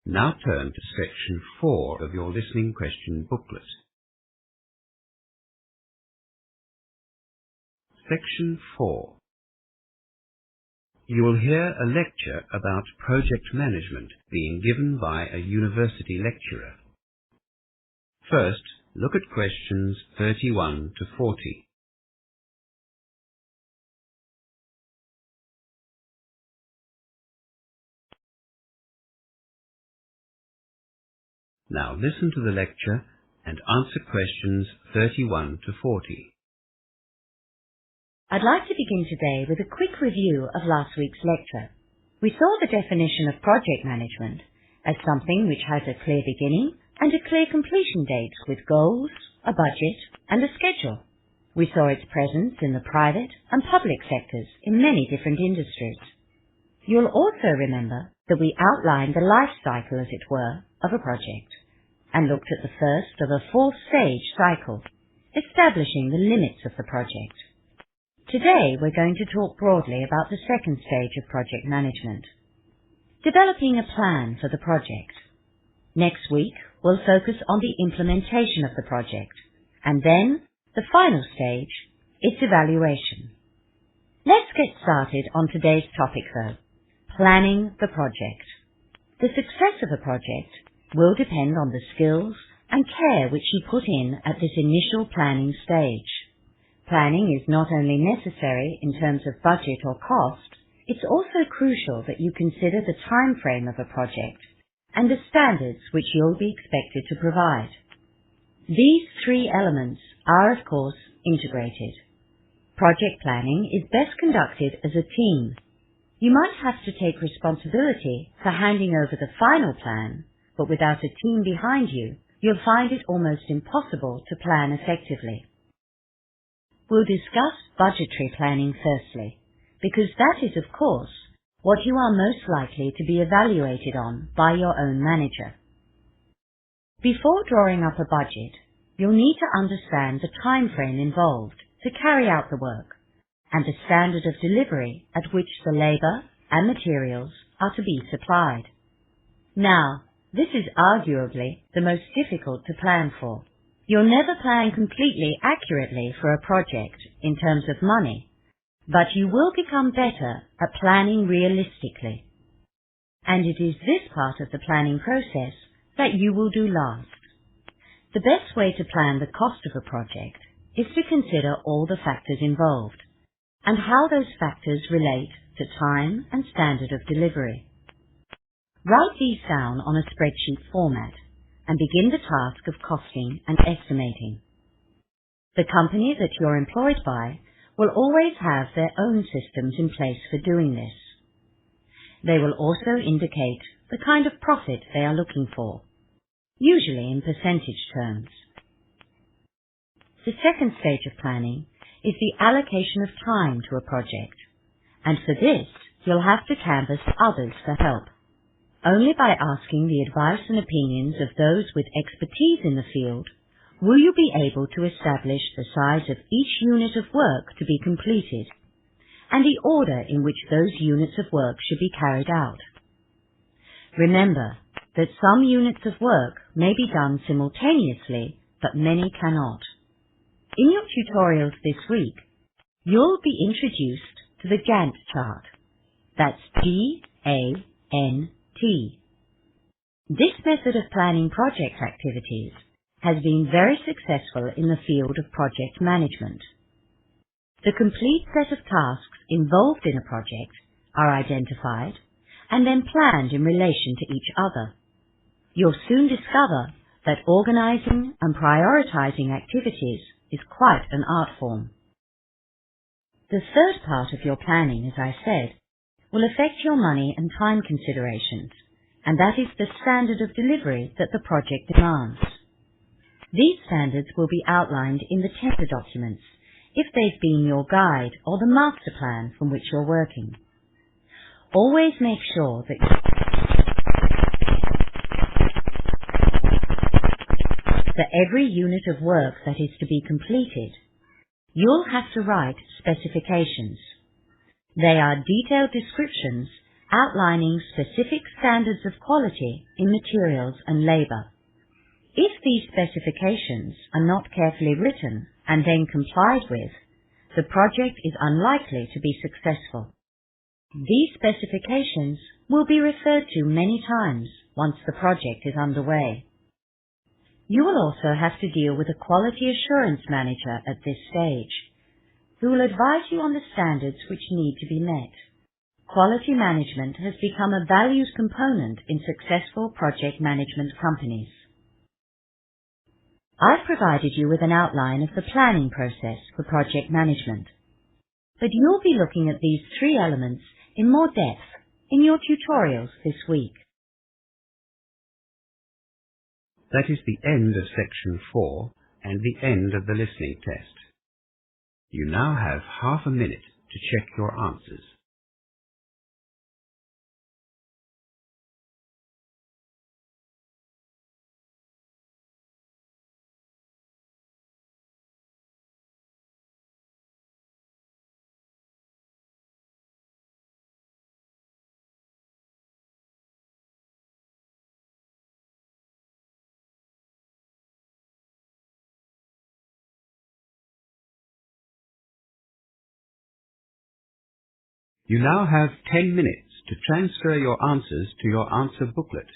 Now turn to section 4 of your listening question booklet. Section 4. You will hear a lecture about project management being given by a university lecturer. First, look at questions 31 to 40. Now listen to the lecture and answer questions 31 to 40. I'd like to begin today with a quick review of last week's lecture. We saw the definition of project management as something which has a clear beginning and a clear completion date with goals, a budget, and a schedule. We saw its presence in the private and public sectors in many different industries. You'll also remember that we outlined the life cycle, as it were, of a project, and looked at the first of a four-stage cycle, establishing the limits of the project. Today we're going to talk broadly about the second stage of project management, developing a plan for the project. Next week we'll focus on the implementation of the project, and then the final stage, its evaluation. Let's get started on today's topic though, planning the project. The success of a project will depend on the skills and care which you put in at this initial planning stage. Planning is not only necessary in terms of budget or cost, it's also crucial that you consider the time frame of a project and the standards which you'll be expected to provide. These three elements are, of course, integrated. Project planning is best conducted as a team. You might have to take responsibility for handing over the final plan, but without a team behind you, you'll find it almost impossible to plan effectively. We'll discuss budgetary planning firstly, because that is, of course, what you are most likely to be evaluated on by your own manager. Before drawing up a budget, you'll need to understand the time frame involved to carry out the work and the standard of delivery at which the labour and materials are to be supplied. Now, this is arguably the most difficult to plan for. You'll never plan completely accurately for a project in terms of money, but you will become better at planning realistically. And it is this part of the planning process that you will do last. The best way to plan the cost of a project is to consider all the factors involved and how those factors relate to time and standard of delivery. Write these down on a spreadsheet format and begin the task of costing and estimating. The company that you're employed by will always have their own systems in place for doing this. They will also indicate the kind of profit they are looking for, usually in percentage terms. The second stage of planning is the allocation of time to a project, and for this you'll have to canvass others for help. Only by asking the advice and opinions of those with expertise in the field will you be able to establish the size of each unit of work to be completed and the order in which those units of work should be carried out. Remember that some units of work may be done simultaneously, but many cannot. In your tutorials this week, you'll be introduced to the Gantt chart. That's G-A-N-T. This method of planning project activities has been very successful in the field of project management. The complete set of tasks involved in a project are identified and then planned in relation to each other. You'll soon discover that organizing and prioritizing activities is quite an art form. The third part of your planning, as I said, will affect your money and time considerations, and that is the standard of delivery that the project demands. These standards will be outlined in the tender documents, if they've been your guide or the master plan from which you're working. Always make sure that for every unit of work that is to be completed, you'll have to write specifications. They are detailed descriptions outlining specific standards of quality in materials and labour. If these specifications are not carefully written and then complied with, the project is unlikely to be successful. These specifications will be referred to many times once the project is underway. You will also have to deal with a quality assurance manager at this stage, who will advise you on the standards which need to be met. Quality management has become a valued component in successful project management companies. I've provided you with an outline of the planning process for project management, but you'll be looking at these three elements in more depth in your tutorials this week. That is the end of section 4 and the end of the listening test. You now have half a minute to check your answers. You now have 10 minutes to transfer your answers to your answer booklet.